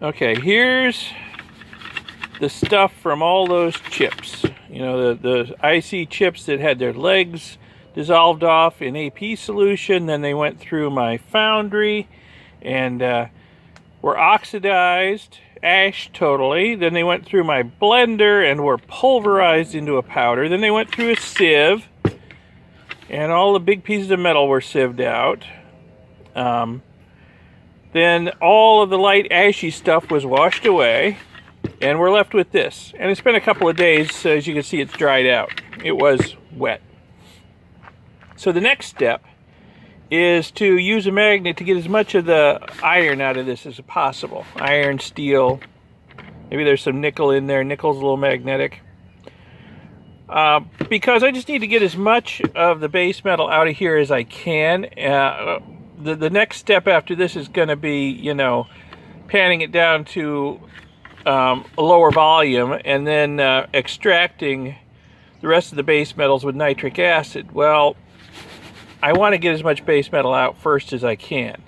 Okay, here's the stuff from all those chips. You know, the IC chips that had their legs dissolved off in AP solution. Then they went through my foundry and were oxidized, ash totally. Then they went through my blender and were pulverized into a powder. Then they went through a sieve, and all the big pieces of metal were sieved out. Then all of the light ashy stuff was washed away, and we're left with this. And it's been a couple of days, so as you can see, it's dried out. It was wet. So the next step is to use a magnet to get as much of the iron out of this as possible. Iron, steel, maybe there's some nickel in there. Nickel's a little magnetic. Because I just need to get as much of the base metal out of here as I can. The next step after this is going to be, you know, panning it down to a lower volume and then extracting the rest of the base metals with nitric acid. Well, I want to get as much base metal out first as I can,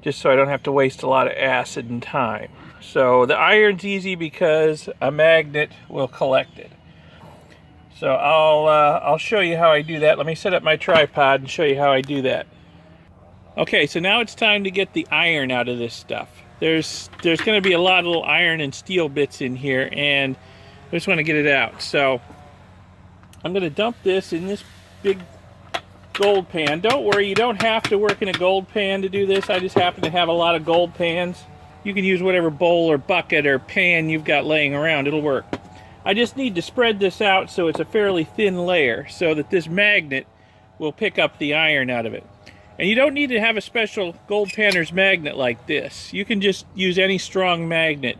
just so I don't have to waste a lot of acid and time. So the iron's easy because a magnet will collect it. So I'll show you how I do that. Let me set up my tripod and show you how I do that. Okay, so now it's time to get the iron out of this stuff. There's going to be a lot of little iron and steel bits in here, and I just want to get it out. So I'm going to dump this in this big gold pan. Don't worry, you don't have to work in a gold pan to do this. I just happen to have a lot of gold pans. You can use whatever bowl or bucket or pan you've got laying around. It'll work. I just need to spread this out so it's a fairly thin layer so that this magnet will pick up the iron out of it. And you don't need to have a special gold panner's magnet like this. You can just use any strong magnet.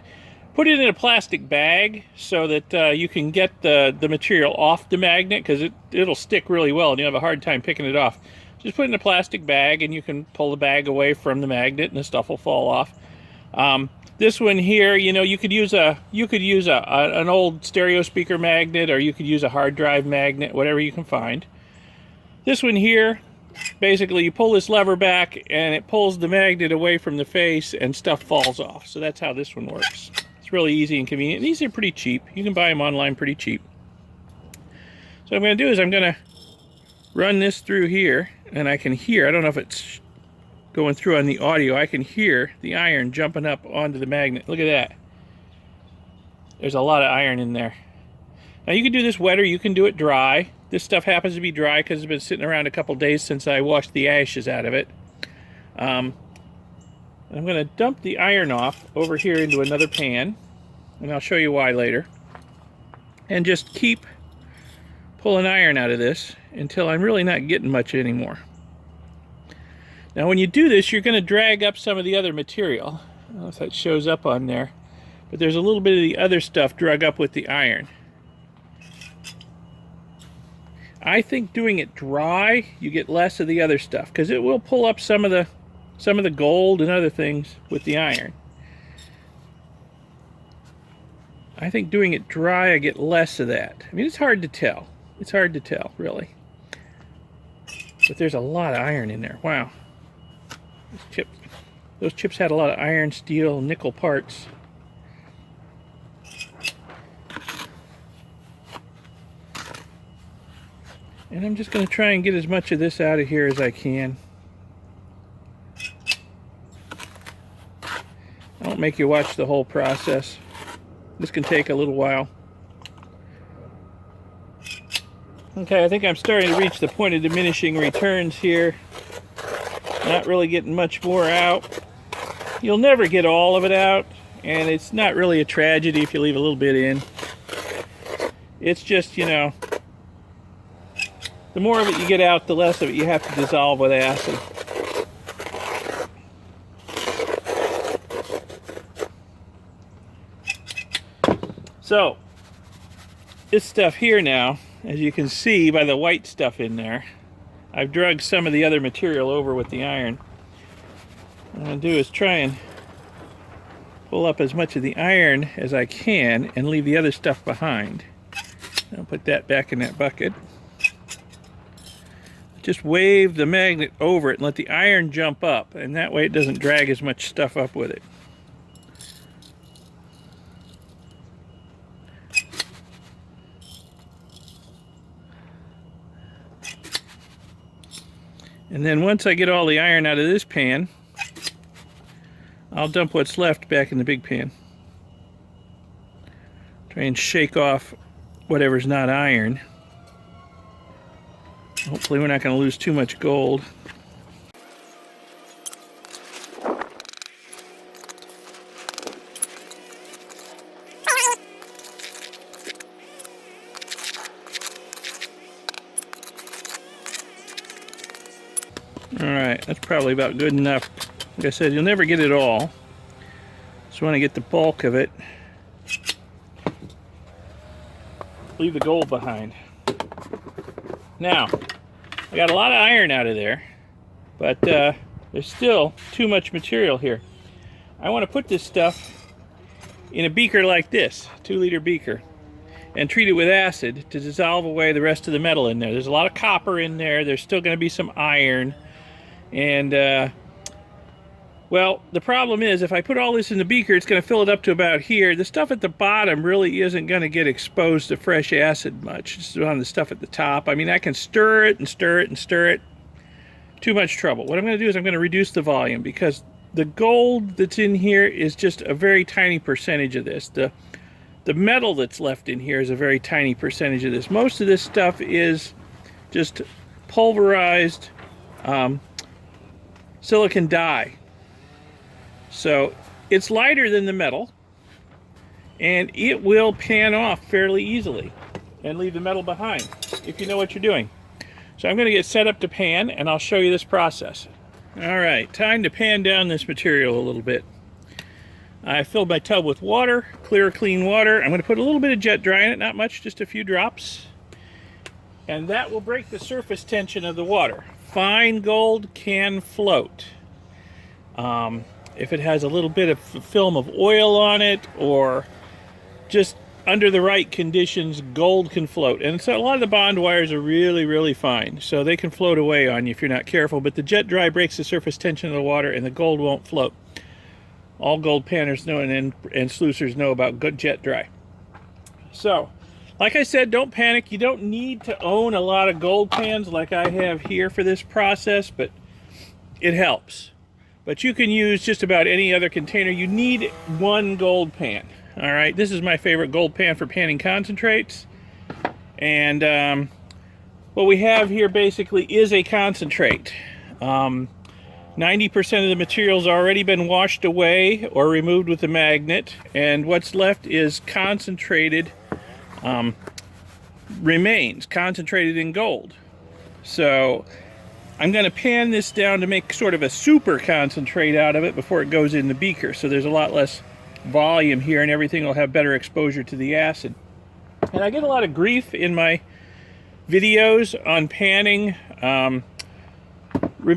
Put it in a plastic bag so that you can get the material off the magnet, because it'll stick really well and you'll have a hard time picking it off. Just put it in a plastic bag and you can pull the bag away from the magnet and the stuff will fall off. This one here, you know, you could use an old stereo speaker magnet, or you could use a hard drive magnet, whatever you can find. This one here, basically you pull this lever back and it pulls the magnet away from the face and stuff falls off. So that's how this one works. It's really easy and convenient. And these are pretty cheap. You can buy them online pretty cheap. So what I'm going to do is I'm going to run this through here, and I can hear, I don't know if it's going through on the audio, I can hear the iron jumping up onto the magnet. Look at that. There's a lot of iron in there. Now you can do this wet or you can do it dry. This stuff happens to be dry because it's been sitting around a couple days since I washed the ashes out of it. I'm going to dump the iron off over here into another pan, and I'll show you why later. And just keep pulling iron out of this until I'm really not getting much anymore. Now when you do this, you're going to drag up some of the other material. I don't know if that shows up on there, but there's a little bit of the other stuff drug up with the iron. I think doing it dry, you get less of the other stuff, because it will pull up some of the gold and other things with the iron. I think doing it dry, I get less of that. I mean, it's hard to tell. It's hard to tell, really. But there's a lot of iron in there. Wow. Those chips had a lot of iron, steel, nickel parts. And I'm just going to try and get as much of this out of here as I can. I won't make you watch the whole process. This can take a little while. Okay, I think I'm starting to reach the point of diminishing returns here. Not really getting much more out. You'll never get all of it out, and it's not really a tragedy if you leave a little bit in. It's just, you know, the more of it you get out, the less of it you have to dissolve with acid. So, this stuff here now, as you can see by the white stuff in there, I've drugged some of the other material over with the iron. What I'm going to do is try and pull up as much of the iron as I can and leave the other stuff behind. I'll put that back in that bucket. Just wave the magnet over it and let the iron jump up, and that way it doesn't drag as much stuff up with it. And then once I get all the iron out of this pan, I'll dump what's left back in the big pan. Try and shake off whatever's not iron. Hopefully we're not going to lose too much gold. Alright, that's probably about good enough. Like I said, you'll never get it all. Just want to get the bulk of it. Leave the gold behind. Now, I got a lot of iron out of there, but there's still too much material here. I want to put this stuff in a beaker like this, 2-liter beaker, and treat it with acid to dissolve away the rest of the metal in there. There's a lot of copper in there. There's still going to be some iron. And, well, the problem is if I put all this in the beaker, it's going to fill it up to about here. The stuff at the bottom really isn't going to get exposed to fresh acid much. It's on the stuff at the top. I mean, I can stir it and stir it and stir it. Too much trouble. What I'm going to do is I'm going to reduce the volume because the gold that's in here is just a very tiny percentage of this. The metal that's left in here is a very tiny percentage of this. Most of this stuff is just pulverized silicon dye. So it's lighter than the metal, and it will pan off fairly easily and leave the metal behind if you know what you're doing. So I'm going to get set up to pan, and I'll show you this process. All right, time to pan down this material a little bit. I filled my tub with water, clear, clean water. I'm going to put a little bit of jet dry in it, not much, just a few drops. And that will break the surface tension of the water. Fine gold can float. If it has a little bit of film of oil on it, or just under the right conditions, gold can float. And so a lot of the bond wires are really, really fine. So they can float away on you if you're not careful. But the jet dry breaks the surface tension of the water, and the gold won't float. All gold panners know and sluicers know about good jet dry. So, like I said, don't panic. You don't need to own a lot of gold pans like I have here for this process, but it helps. But you can use just about any other container. You need one gold pan. All right, this is my favorite gold pan for panning concentrates. And what we have here basically is a concentrate. 90% of the material's already been washed away or removed with a magnet, and what's left is concentrated remains, concentrated in gold. So I'm going to pan this down to make sort of a super concentrate out of it before it goes in the beaker, so there's a lot less volume here and everything will have better exposure to the acid. And I get a lot of grief in my videos on panning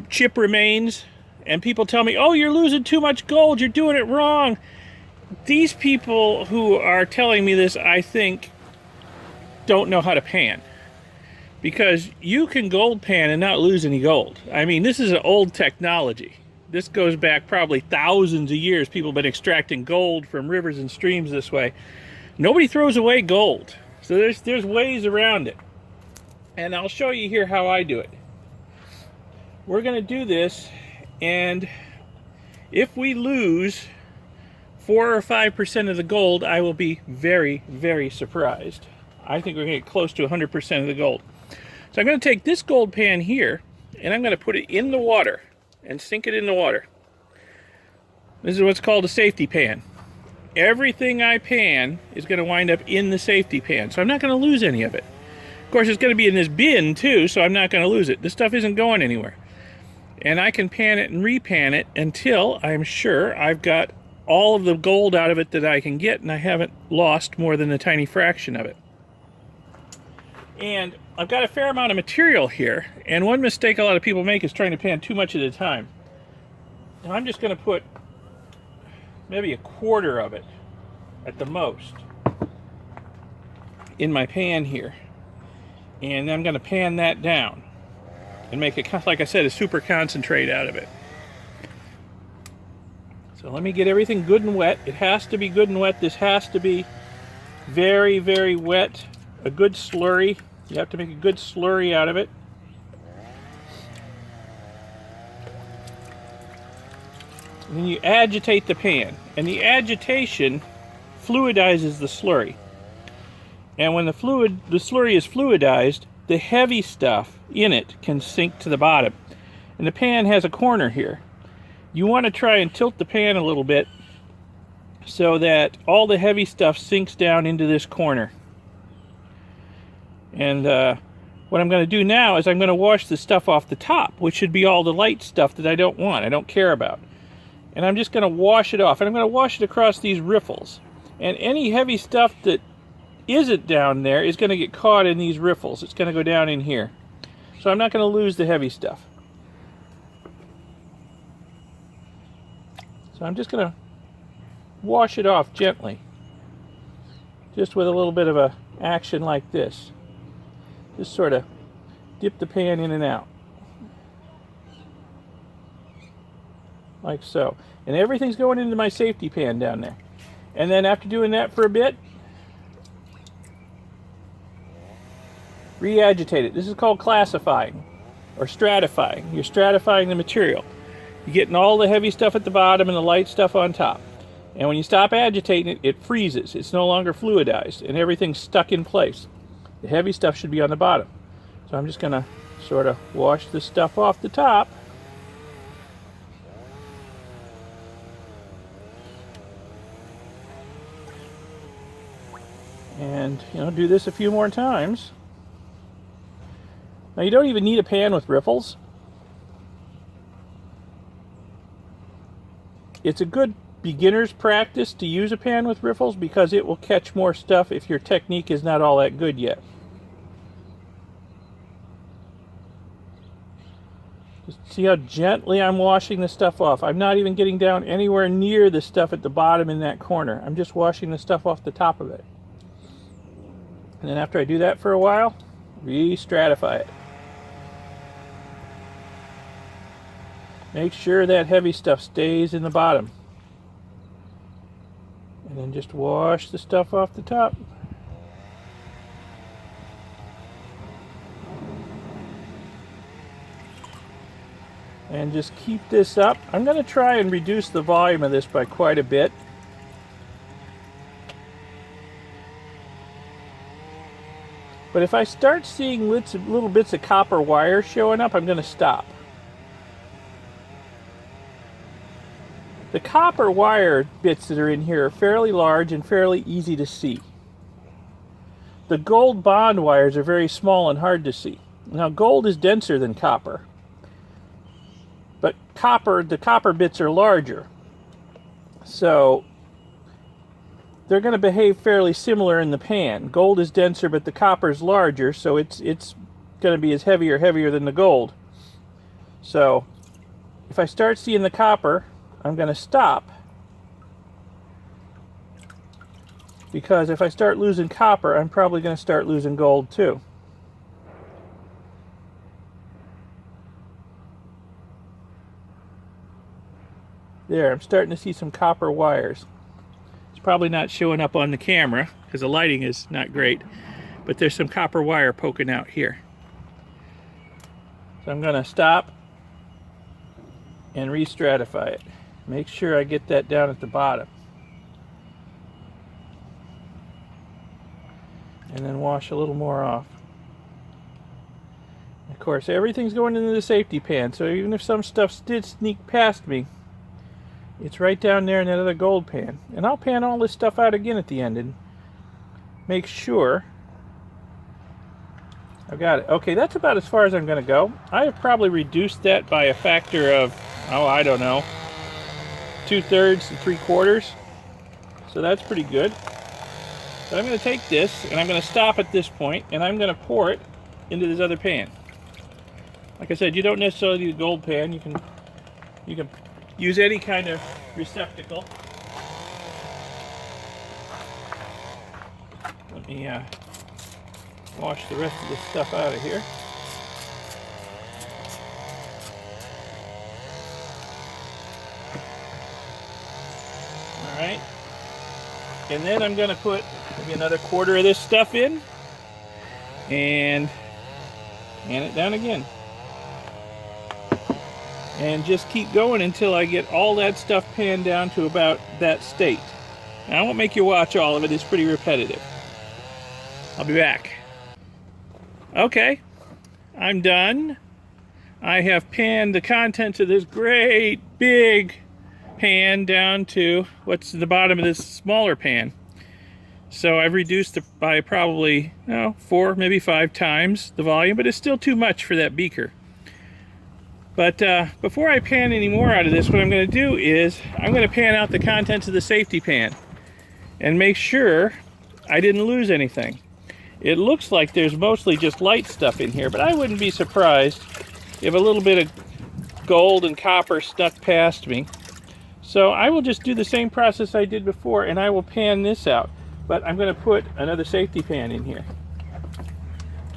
chip remains, and people tell me, oh, you're losing too much gold, you're doing it wrong. These people who are telling me this, I think, don't know how to pan. Because you can gold pan and not lose any gold. I mean, this is an old technology. This goes back probably thousands of years. People have been extracting gold from rivers and streams this way. Nobody throws away gold. So there's ways around it. And I'll show you here how I do it. We're going to do this, and if we lose 4 or 5% of the gold, I will be very, very surprised. I think we're going to get close to 100% of the gold. So I'm going to take this gold pan here, and I'm going to put it in the water and sink it in the water. This is what's called a safety pan. Everything I pan is going to wind up in the safety pan, so I'm not going to lose any of it. Of course, it's going to be in this bin too, so I'm not going to lose it. This stuff isn't going anywhere. And I can pan it and repan it until I'm sure I've got all of the gold out of it that I can get, and I haven't lost more than a tiny fraction of it. And I've got a fair amount of material here, and one mistake a lot of people make is trying to pan too much at a time. Now I'm just going to put maybe a quarter of it at the most in my pan here, and I'm going to pan that down and make it, like I said, a super concentrate out of it. So let me get everything good and wet. It has to be good and wet. This has to be very, very wet. A good slurry. You have to make a good slurry out of it. And then you agitate the pan, and the agitation fluidizes the slurry. And when the slurry is fluidized, the heavy stuff in it can sink to the bottom. And the pan has a corner here. You want to try and tilt the pan a little bit so that all the heavy stuff sinks down into this corner. And what I'm going to do now is I'm going to wash the stuff off the top, which should be all the light stuff that I don't want, I don't care about. And I'm just going to wash it off, and I'm going to wash it across these riffles. And any heavy stuff that isn't down there is going to get caught in these riffles. It's going to go down in here. So I'm not going to lose the heavy stuff. So I'm just going to wash it off gently. Just with a little bit of a action like this. Just sort of dip the pan in and out. Like so. And everything's going into my safety pan down there. And then after doing that for a bit, re-agitate it. This is called classifying or stratifying. You're stratifying the material. You're getting all the heavy stuff at the bottom and the light stuff on top. And when you stop agitating it, it freezes. It's no longer fluidized and everything's stuck in place. The heavy stuff should be on the bottom. So I'm just going to sort of wash the stuff off the top. And, do this a few more times. Now, you don't even need a pan with riffles. It's a good beginner's practice to use a pan with riffles because it will catch more stuff if your technique is not all that good yet. Just see how gently I'm washing the stuff off. I'm not even getting down anywhere near the stuff at the bottom in that corner. I'm just washing the stuff off the top of it. And then after I do that for a while, re-stratify it. Make sure that heavy stuff stays in the bottom. And then just wash the stuff off the top. And just keep this up. I'm going to try and reduce the volume of this by quite a bit. But if I start seeing little bits of copper wire showing up, I'm going to stop. The copper wire bits that are in here are fairly large and fairly easy to see. The gold bond wires are very small and hard to see. Now, gold is denser than copper. But the copper bits are larger. So they're going to behave fairly similar in the pan. Gold is denser, but the copper is larger, so it's going to be as heavier than the gold. So if I start seeing the copper, I'm going to stop. Because if I start losing copper, I'm probably going to start losing gold too. There, I'm starting to see some copper wires. It's probably not showing up on the camera because the lighting is not great, but there's some copper wire poking out here. So I'm going to stop and re-stratify it. Make sure I get that down at the bottom. And then wash a little more off. Of course, everything's going into the safety pan, so even if some stuff did sneak past me, it's right down there in that other gold pan. And I'll pan all this stuff out again at the end and make sure I've got it. Okay, that's about as far as I'm going to go. I have probably reduced that by a factor of, I don't know, 2/3 to 3/4. So that's pretty good. But I'm going to take this and I'm going to stop at this point and I'm going to pour it into this other pan. Like I said, you don't necessarily need a gold pan. You can use any kind of receptacle. Let me wash the rest of this stuff out of here. Alright. And then I'm going to put maybe another 1/4 of this stuff in and pan it down again. and just keep going until I get all that stuff panned down to about that state. Now, I won't make you watch all of it, it's pretty repetitive. I'll be back. Okay, I'm done. I have panned the contents of this great big pan down to what's the bottom of this smaller pan. So I've reduced it by probably 4, maybe 5 times the volume, but it's still too much for that beaker. But before I pan any more out of this, what I'm going to do is I'm going to pan out the contents of the safety pan and make sure I didn't lose anything. It looks like there's mostly just light stuff in here, but I wouldn't be surprised if a little bit of gold and copper snuck past me. So I will just do the same process I did before, and I will pan this out. But I'm going to put another safety pan in here,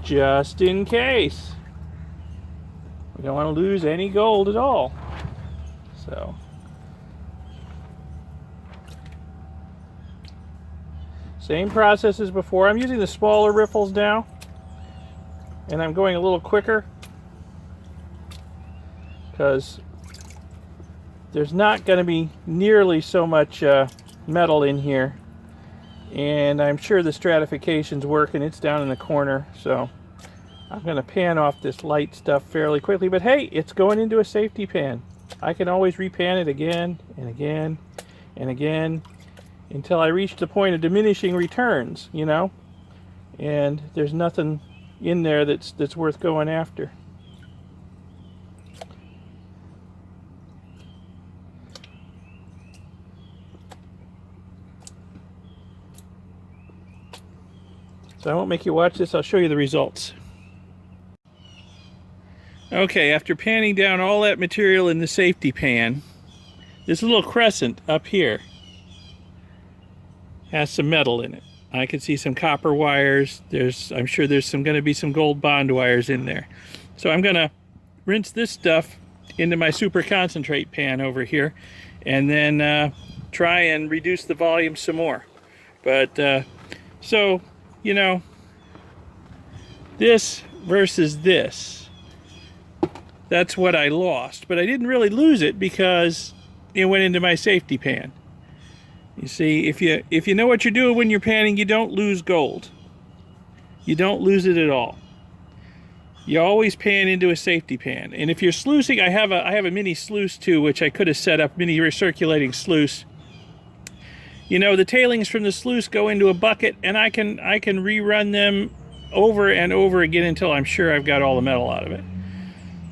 just in case. We don't want to lose any gold at all. So same process as before. I'm using the smaller riffles now, and I'm going a little quicker because there's not going to be nearly so much metal in here, and I'm sure the stratification's working. It's down in the corner, so I'm going to pan off this light stuff fairly quickly. But hey, it's going into a safety pan. I can always repan it again and again and again until I reach the point of diminishing returns, you know, and there's nothing in there that's worth going after. So I won't make you watch this, I'll show you the results. Okay, after panning down all that material in the safety pan, this little crescent up here has some metal in it. I can see some copper wires. I'm sure there's going to be some gold bond wires in there. So I'm going to rinse this stuff into my super concentrate pan over here, and then try and reduce the volume some more. But so, you know, this versus this, that's what I lost. But I didn't really lose it because it went into my safety pan. You see, if you know what you're doing when you're panning, you don't lose gold. You don't lose it at all. You always pan into a safety pan. And if you're sluicing, I have a mini sluice too, which I could have set up, mini recirculating sluice. You know, the tailings from the sluice go into a bucket, and I can rerun them over and over again until I'm sure I've got all the metal out of it.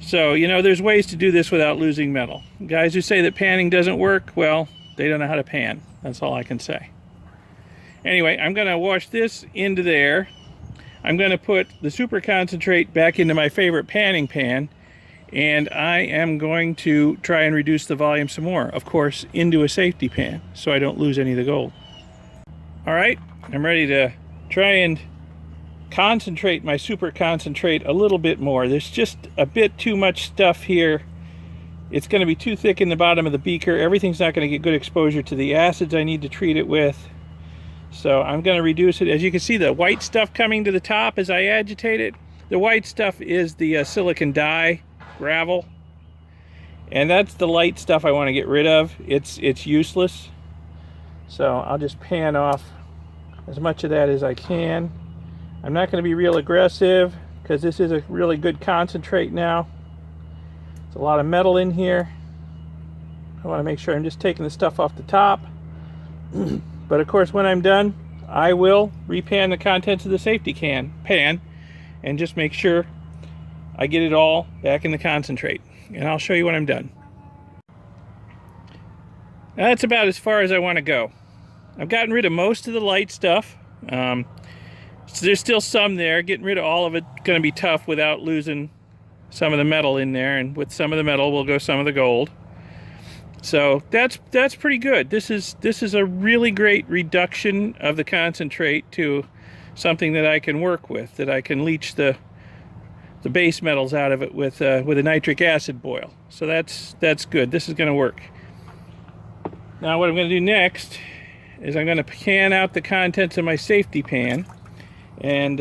So, you know, there's ways to do this without losing metal. Guys who say that panning doesn't work, well, they don't know how to pan. That's all I can say. Anyway, I'm going to wash this into there. I'm going to put the super concentrate back into my favorite panning pan, and I am going to try and reduce the volume some more, of course, into a safety pan, so I don't lose any of the gold. All right, I'm ready to try and concentrate my super concentrate a little bit more. There's just a bit too much stuff here. It's going to be too thick in the bottom of the beaker. Everything's not going to get good exposure to the acids I need to treat it with. So I'm going to reduce it. As you can see, the white stuff coming to the top as I agitate it, the white stuff is the silicon dye gravel, and that's the light stuff I want to get rid of. It's useless. So I'll just pan off as much of that as I can. I'm not going to be real aggressive because this is a really good concentrate now. There's a lot of metal in here. I want to make sure I'm just taking the stuff off the top. But of course, when I'm done, I will repan the contents of the safety pan and just make sure I get it all back in the concentrate. And I'll show you when I'm done. Now, that's about as far as I want to go. I've gotten rid of most of the light stuff. So there's still some there. Getting rid of all of it going to be tough without losing some of the metal in there, and with some of the metal will go some of the gold. So that's pretty good. This is a really great reduction of the concentrate to something that I can work with, that I can leach the base metals out of it with a nitric acid boil. So that's good. This is going to work. Now what I'm going to do next is I'm going to pan out the contents of my safety pan and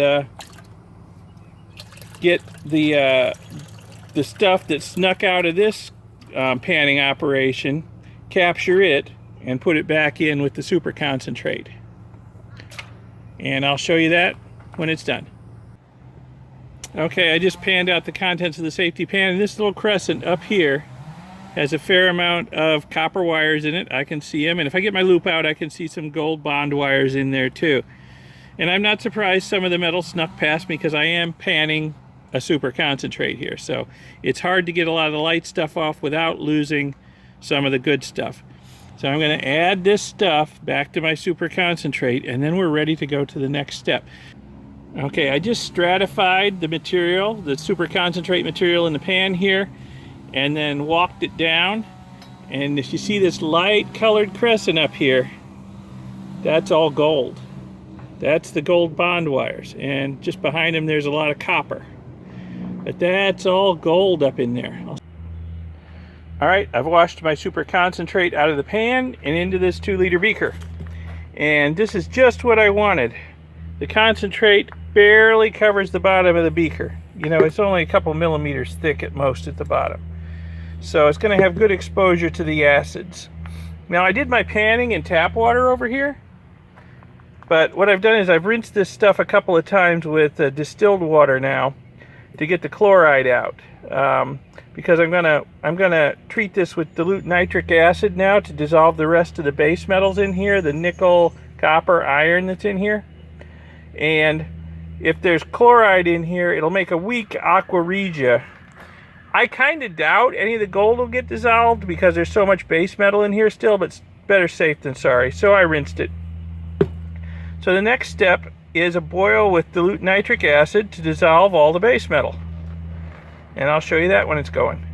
get the stuff that snuck out of this panning operation, capture it, and put it back in with the super concentrate. And I'll show you that when it's done. Okay, I just panned out the contents of the safety pan, and this little crescent up here has a fair amount of copper wires in it. I can see them, and if I get my loop out, I can see some gold bond wires in there too. And I'm not surprised some of the metal snuck past me because I am panning a super concentrate here. So it's hard to get a lot of the light stuff off without losing some of the good stuff. So I'm going to add this stuff back to my super concentrate, and then we're ready to go to the next step. Okay, I just stratified the material, the super concentrate material in the pan here, and then walked it down. And if you see this light colored crescent up here, that's all gold. That's the gold bond wires, and just behind them there's a lot of copper. But that's all gold up in there. Alright, I've washed my super concentrate out of the pan and into this 2-liter beaker. And this is just what I wanted. The concentrate barely covers the bottom of the beaker. You know, it's only a couple millimeters thick at most at the bottom. So it's going to have good exposure to the acids. Now I did my panning in tap water over here. But what I've done is I've rinsed this stuff a couple of times with distilled water now to get the chloride out. Because I'm gonna treat this with dilute nitric acid now to dissolve the rest of the base metals in here, the nickel, copper, iron that's in here. And if there's chloride in here, it'll make a weak aqua regia. I kind of doubt any of the gold will get dissolved because there's so much base metal in here still, but it's better safe than sorry. So I rinsed it. So the next step is a boil with dilute nitric acid to dissolve all the base metal. And I'll show you that when it's going.